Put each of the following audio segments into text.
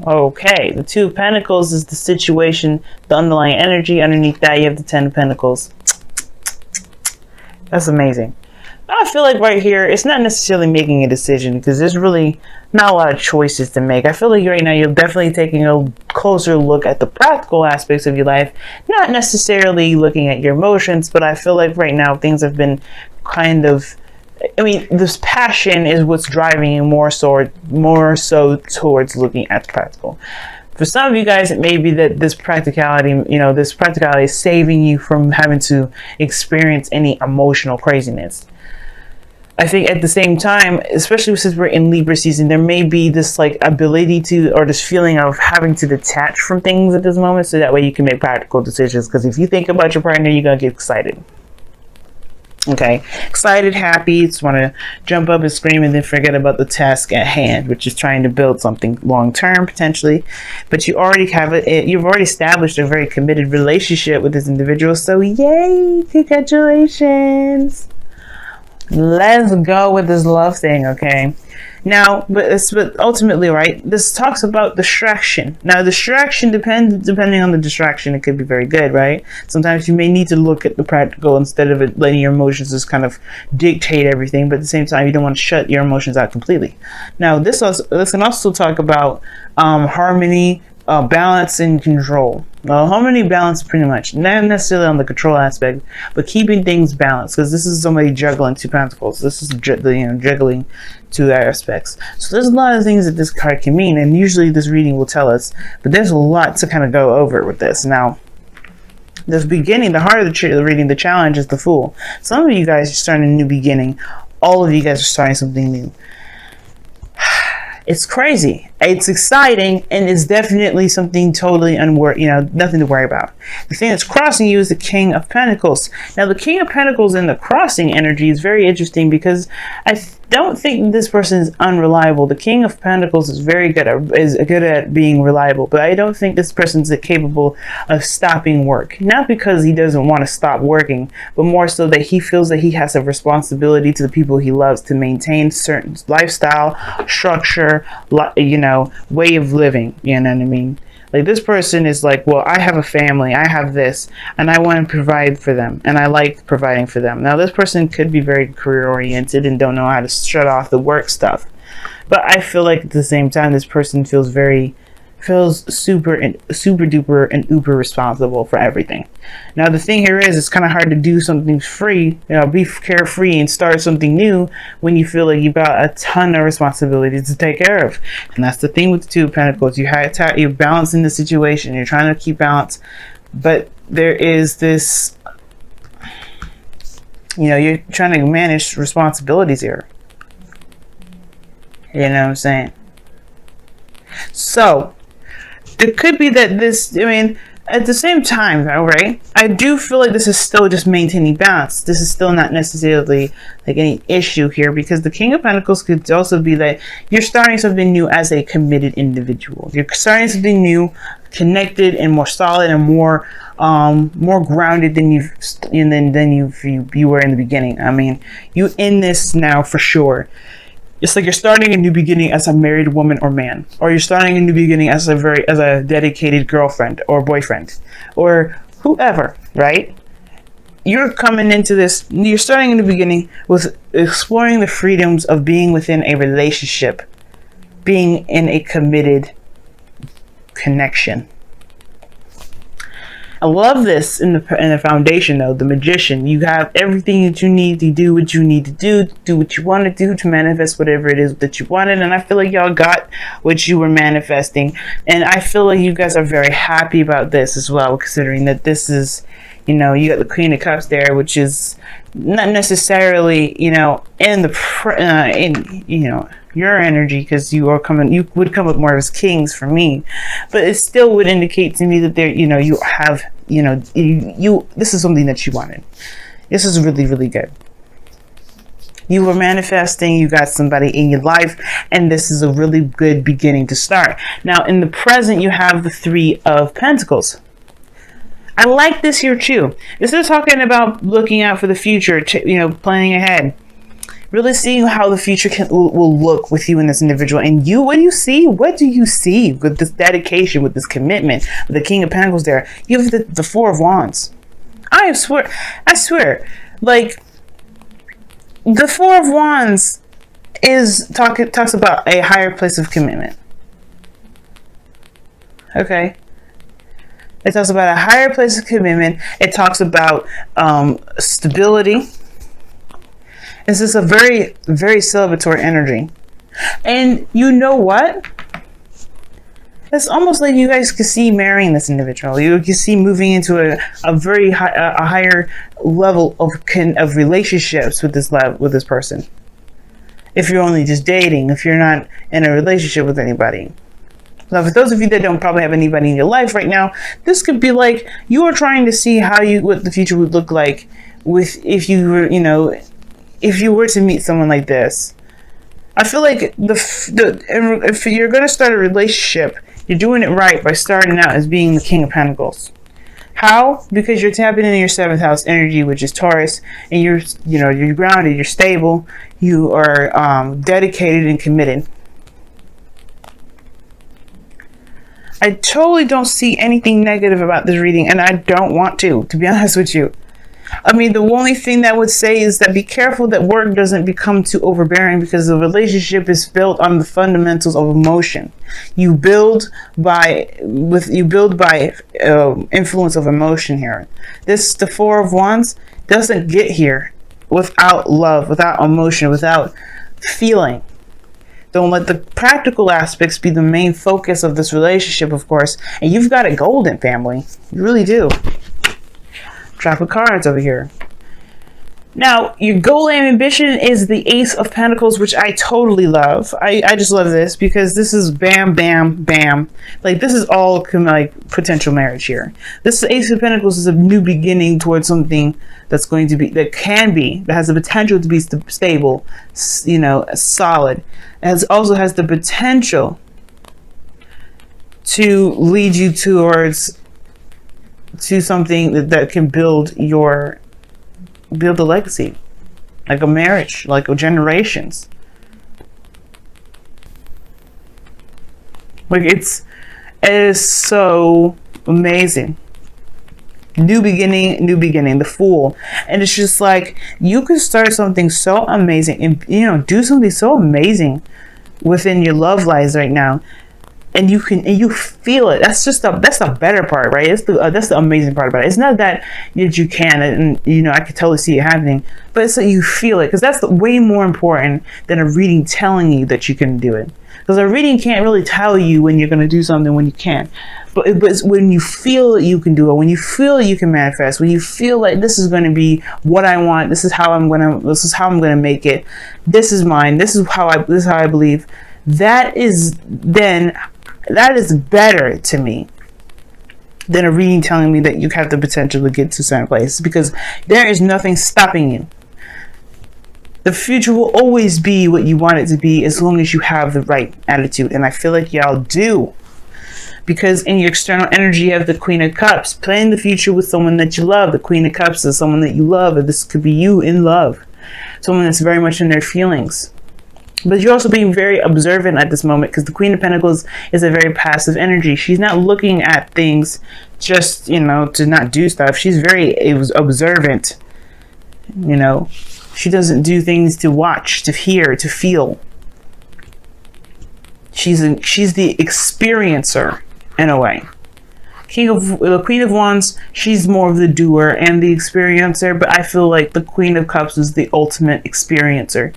Okay, the Two of Pentacles is the situation, the underlying energy. Underneath that, you have the Ten of Pentacles. That's amazing. I feel like right here, it's not necessarily making a decision because there's really not a lot of choices to make. I feel like right now you're definitely taking a closer look at the practical aspects of your life, not necessarily looking at your emotions, but I feel like right now things have been kind of, I mean, this passion is what's driving you more so towards looking at the practical. For some of you guys, it may be that this practicality is saving you from having to experience any emotional craziness. I think at the same time, especially since we're in Libra season, there may be this like ability to, or this feeling of having to detach from things at this moment, so that way you can make practical decisions. Because if you think about your partner, you're gonna get excited. Okay, excited, happy, just want to jump up and scream and then forget about the task at hand, which is trying to build something long term potentially. But you already have it. You've already established a very committed relationship with this individual. So yay, congratulations. Let's go with this love thing, okay? Now, but ultimately, right, this talks about distraction. Now, distraction depending on the distraction, it could be very good, right? Sometimes you may need to look at the practical instead of it letting your emotions just kind of dictate everything, but at the same time, you don't want to shut your emotions out completely. Now, this can also talk about harmony, balance, and control. Harmony, balance, pretty much not necessarily on the control aspect, but keeping things balanced, because this is somebody juggling two pentacles. This is juggling two aspects. So there's a lot of things that this card can mean, and usually this reading will tell us, but there's a lot to kind of go over with this. Now, the beginning, the heart of the reading, the challenge is the Fool. Some of you guys are starting a new beginning. All of you guys are starting something new. It's crazy. It's exciting, and it's definitely something totally nothing to worry about. The thing that's crossing you is the King of Pentacles. Now, the King of Pentacles in the crossing energy is very interesting because I don't think this person is unreliable. The King of Pentacles is good at being reliable, but I don't think this person's capable of stopping work. Not because he doesn't want to stop working, but more so that he feels that he has a responsibility to the people he loves to maintain certain lifestyle, structure, way of living. You know what I mean? Like, this person is like, well, I have a family, I have this, and I want to provide for them, and I like providing for them. Now, this person could be very career oriented and don't know how to shut off the work stuff, but I feel like at the same time, this person feels super duper and uber responsible for everything. Now, the thing here is, it's kind of hard to do something free, be carefree and start something new when you feel like you've got a ton of responsibilities to take care of. And that's the thing with the Two of Pentacles. You're balancing the situation. You're trying to keep balance, but there is this, you're trying to manage responsibilities here. You know what I'm saying? So it could be that at the same time, though, right? I do feel like this is still just maintaining balance. This is still not necessarily like any issue here, because the King of Pentacles could also be that you're starting something new as a committed individual. You're starting something new, connected and more solid and more grounded than you were in the beginning. I mean, you in this now for sure. It's like you're starting a new beginning as a married woman or man, or you're starting a new beginning as a dedicated girlfriend or boyfriend or whoever, right? You're coming into this, you're starting a new beginning with exploring the freedoms of being within a relationship, being in a committed connection. I love this in the foundation, though, the Magician. You have everything that you need to do what you need to do what you want to do to manifest whatever it is that you wanted. And I feel like y'all got what you were manifesting. And I feel like you guys are very happy about this as well, considering that this is, you got the Queen of Cups there, which is not necessarily, in your energy, because you would come up more as kings for me, but it still would indicate to me that there, you have, this is something that you wanted. This is really, really good. You were manifesting, you got somebody in your life, and this is a really good beginning to start. Now, in the present, you have the Three of Pentacles. I like this here too. This is talking about looking out for the future, planning ahead. Really seeing how the future will look with you and this individual. And you, what do you see? What do you see with this dedication, with this commitment, with the King of Pentacles there? You have the Four of Wands. I swear, like, the Four of Wands talks about a higher place of commitment. Okay. It talks about a higher place of commitment. It talks about stability. It's just a very, very celebratory energy. And you know what? It's almost like you guys could see marrying this individual. You can see moving into a very higher level of relationships with this person. If you're only just dating, if you're not in a relationship with anybody. Now, for those of you that don't probably have anybody in your life right now, this could be like you are trying to see what the future would look like if you were, if you were to meet someone like this. I feel like if you're going to start a relationship, you're doing it right by starting out as being the King of Pentacles. How? Because you're tapping into your 7th house energy, which is Taurus, and you're grounded, you're stable, you are dedicated and committed. I totally don't see anything negative about this reading, and I don't want to be honest with you. I mean, the only thing that I would say is that be careful that work doesn't become too overbearing, because the relationship is built on the fundamentals of emotion. You build by influence of emotion here. The Four of Wands doesn't get here without love, without emotion, without feeling. Don't let the practical aspects be the main focus of this relationship, of course. And you've got it golden, family. You really do. Trap of cards over here. Now, your goal and ambition is the Ace of Pentacles, which I totally love. I just love this because this is bam, bam, bam. Like, this is all like potential marriage here. This Ace of Pentacles is a new beginning towards something that's going to be, that has the potential to be stable, solid. It also has the potential to lead you to something that can build a legacy, like a marriage, like generations. Like, it is so amazing. New beginning, the Fool. And it's just like, you could start something so amazing and do something so amazing within your love lives right now. And you feel it. That's the better part, right? That's the amazing part about it. It's not that you can, and I could totally see it happening, but it's that you feel it, because that's way more important than a reading telling you that you can do it. Because a reading can't really tell you when you're going to do something when you can't. But it's when you feel that you can do it, when you feel you can manifest, when you feel like this is going to be what I want, this is how I'm going to make it. This is mine. This is how I believe. That is better to me than a reading telling me that you have the potential to get to certain places, because there is nothing stopping you. The future will always be what you want it to be, as long as you have the right attitude. And I feel like y'all do. Because in your external energy, you have the Queen of Cups. Plan the future with someone that you love. The Queen of Cups is someone that you love. And this could be you in love. Someone that's very much in their feelings. But you're also being very observant at this moment, because the Queen of Pentacles is a very passive energy. She's not looking at things just, to not do stuff. She's very observant. She doesn't do things to watch, to hear, to feel. She's the experiencer in a way. The Queen of Wands, she's more of the doer and the experiencer, but I feel like the Queen of Cups is the ultimate experiencer.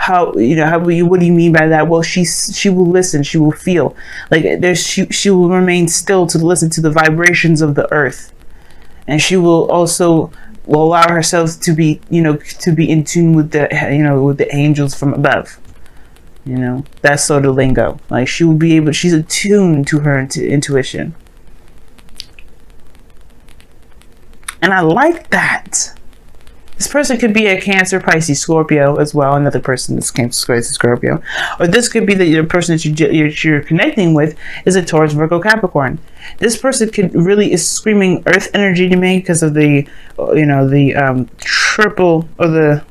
What do you mean by that? Well, she will listen, she will feel. Like, she will remain still to listen to the vibrations of the earth, and she will also allow herself to be in tune with the angels from above. That's sort of lingo. Like, she's attuned to her intuition. And I like that. This person could be a Cancer, Pisces, Scorpio as well. Another person that's Cancer, Pisces, Scorpio. Or this could be the person that you're connecting with is a Taurus, Virgo, Capricorn. This person is screaming earth energy to me, because of the triple, or the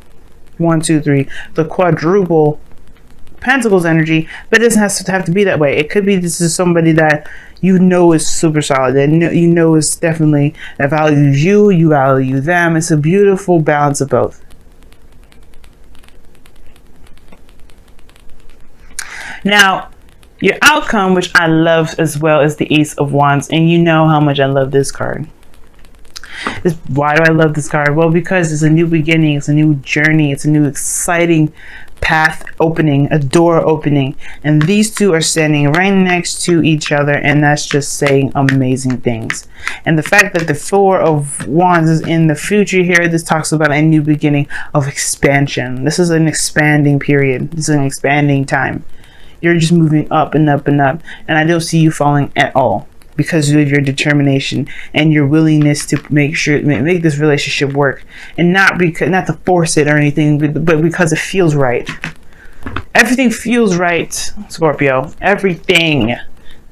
1, 2, 3, the quadruple Pentacles energy, but it doesn't have to be that way. It could be this is somebody that you know is super solid, and you know is definitely that values you, you value them. It's a beautiful balance of both. Now, your outcome, which I love as well, is the Ace of Wands, and you know how much I love this card. Why do I love this card? Well, because it's a new beginning, it's a new journey, it's a new exciting path opening, a door opening, and these two are standing right next to each other, and that's just saying amazing things. And the fact that the Four of Wands is in the future here, this talks about a new beginning of expansion. This is an expanding period. This is an expanding time. You're just moving up and up and up, and I don't see you falling at all, because of your determination and your willingness to make this relationship work, and not to force it or anything, but because it feels right. Everything feels right, Scorpio. Everything.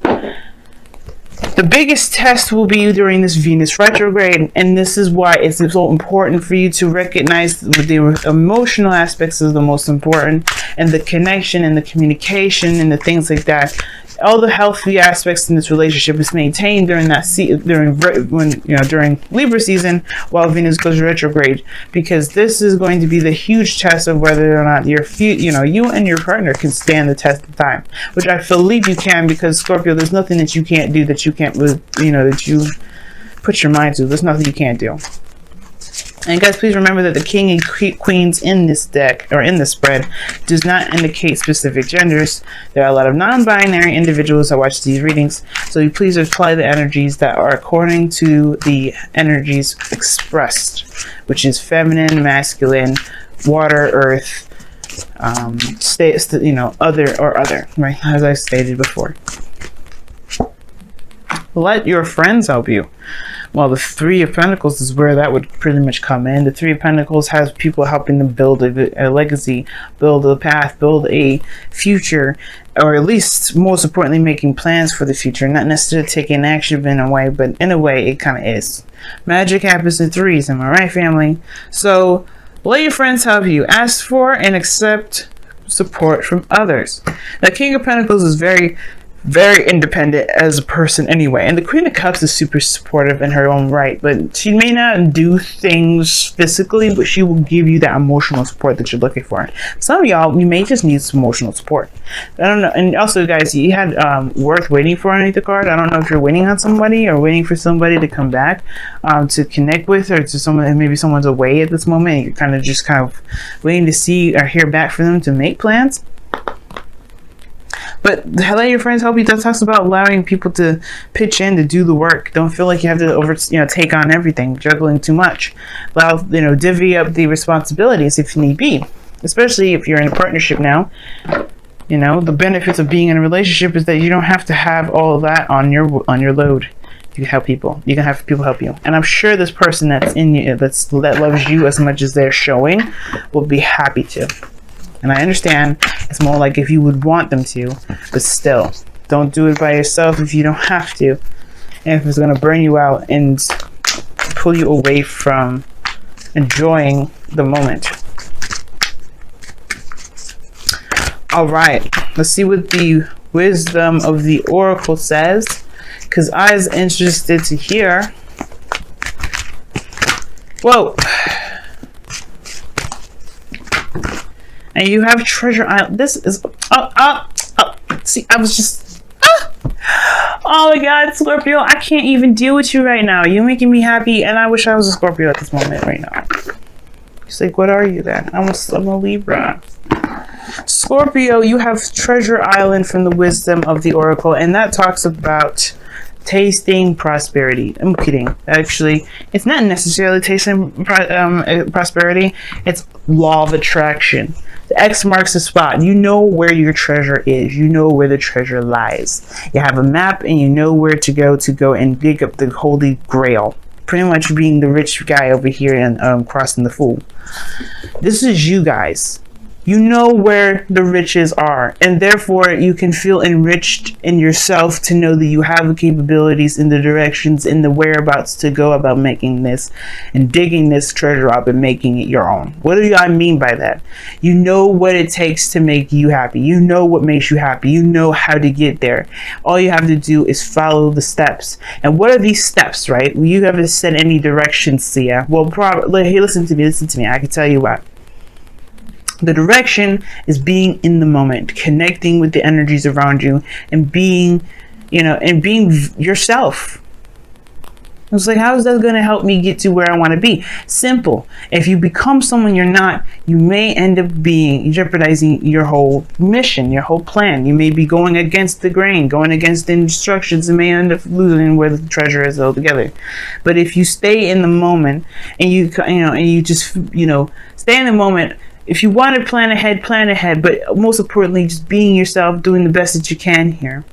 The biggest test will be during this Venus retrograde, and this is why it's so important for you to recognize the emotional aspects is the most important, and the connection and the communication and the things like that. All the healthy aspects in this relationship is maintained during that during Libra season, while Venus goes retrograde, because this is going to be the huge test of whether or not you and your partner can stand the test of time, which I believe you can, because Scorpio, there's nothing that you can't do, that you can't that you put your mind to. There's nothing you can't do. And guys, please remember that the King and Queens in this deck, or in this spread, does not indicate specific genders. There are a lot of non-binary individuals that watch these readings, so you please apply the energies that are according to the energies expressed, which is feminine, masculine, water, earth, other, right? As I stated before. Let your friends help you. Well, the Three of Pentacles is where that would pretty much come in. The Three of Pentacles has people helping them build a legacy, build a path, build a future, or at least, most importantly, making plans for the future. Not necessarily taking action in a way, but in a way, it kind of is. Magic happens in threes, am I right, family? So, let your friends help you. Ask for and accept support from others. The King of Pentacles is very independent as a person anyway, and the Queen of Cups is super supportive in her own right, but she may not do things physically, but she will give you that emotional support that you're looking for. Some of y'all, you may just need some emotional support. I don't know. And also, guys, you had worth waiting for underneath the card. I don't know if you're waiting on somebody or waiting for somebody to come back to connect with, or to someone, maybe someone's away at this moment and you're kind of waiting to see or hear back from them to make plans. But let your friends help you. That talks about allowing people to pitch in to do the work. Don't feel like you have to take on everything, juggling too much. Allow, divvy up the responsibilities if need be. Especially if you're in a partnership now. The benefits of being in a relationship is that you don't have to have all of that on your load. You can help people. You can have people help you. And I'm sure this person that's in you, that loves you as much as they're showing, will be happy to. And I understand it's more like if you would want them to, but still, don't do it by yourself if you don't have to. And if it's going to burn you out and pull you away from enjoying the moment. All right, let's see what the wisdom of the Oracle says, because I was interested to hear. Whoa. And you have Treasure Island. This is see, I was just oh my God, Scorpio, I can't even deal with you right now. You're making me happy, and I wish I was a Scorpio at this moment right now. He's like, what are you then? I'm a Libra. Scorpio, you have Treasure Island from the Wisdom of the Oracle, and that talks about tasting prosperity. I'm kidding. Actually, it's not necessarily tasting prosperity. It's law of attraction. The X marks the spot. You know where your treasure is. You know where the treasure lies. You have a map, and you know where to go and dig up the Holy Grail. Pretty much being the rich guy over here and crossing the Fool. This is you guys. You know where the riches are, and therefore you can feel enriched in yourself to know that you have the capabilities and the directions and the whereabouts to go about making this and digging this treasure up and making it your own. What do I mean by that? You know what it takes to make you happy. You know what makes you happy. You know how to get there. All you have to do is follow the steps. And what are these steps, right? You haven't set any directions, Sia. Well, probably, hey, listen to me. I can tell you what. The direction is being in the moment, connecting with the energies around you, and being, and being yourself. It's like, how is that going to help me get to where I want to be? Simple. If you become someone you're not, you may end up jeopardizing your whole mission, your whole plan. You may be going against the grain, going against the instructions, and may end up losing where the treasure is altogether. But if you stay in the moment and you just stay in the moment. If you want to plan ahead, but most importantly, just being yourself, doing the best that you can here.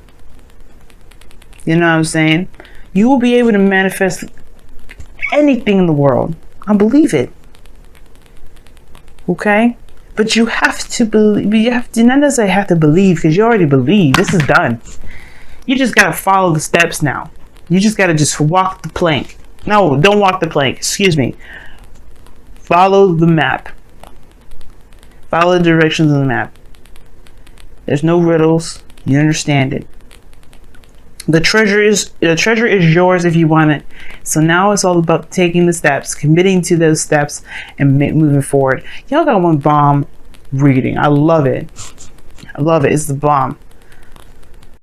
You know what I'm saying? You will be able to manifest anything in the world. I believe it. Okay? But you have to believe. Not necessarily have to believe, because you already believe. This is done. You just got to follow the steps now. You just got to just walk the plank. No, don't walk the plank. Excuse me. Follow the map. Follow the directions on the map. There's no riddles. You understand it. The treasure is yours if you want it. So now it's all about taking the steps, committing to those steps, and moving forward. Y'all got one bomb reading. I love it. It's the bomb.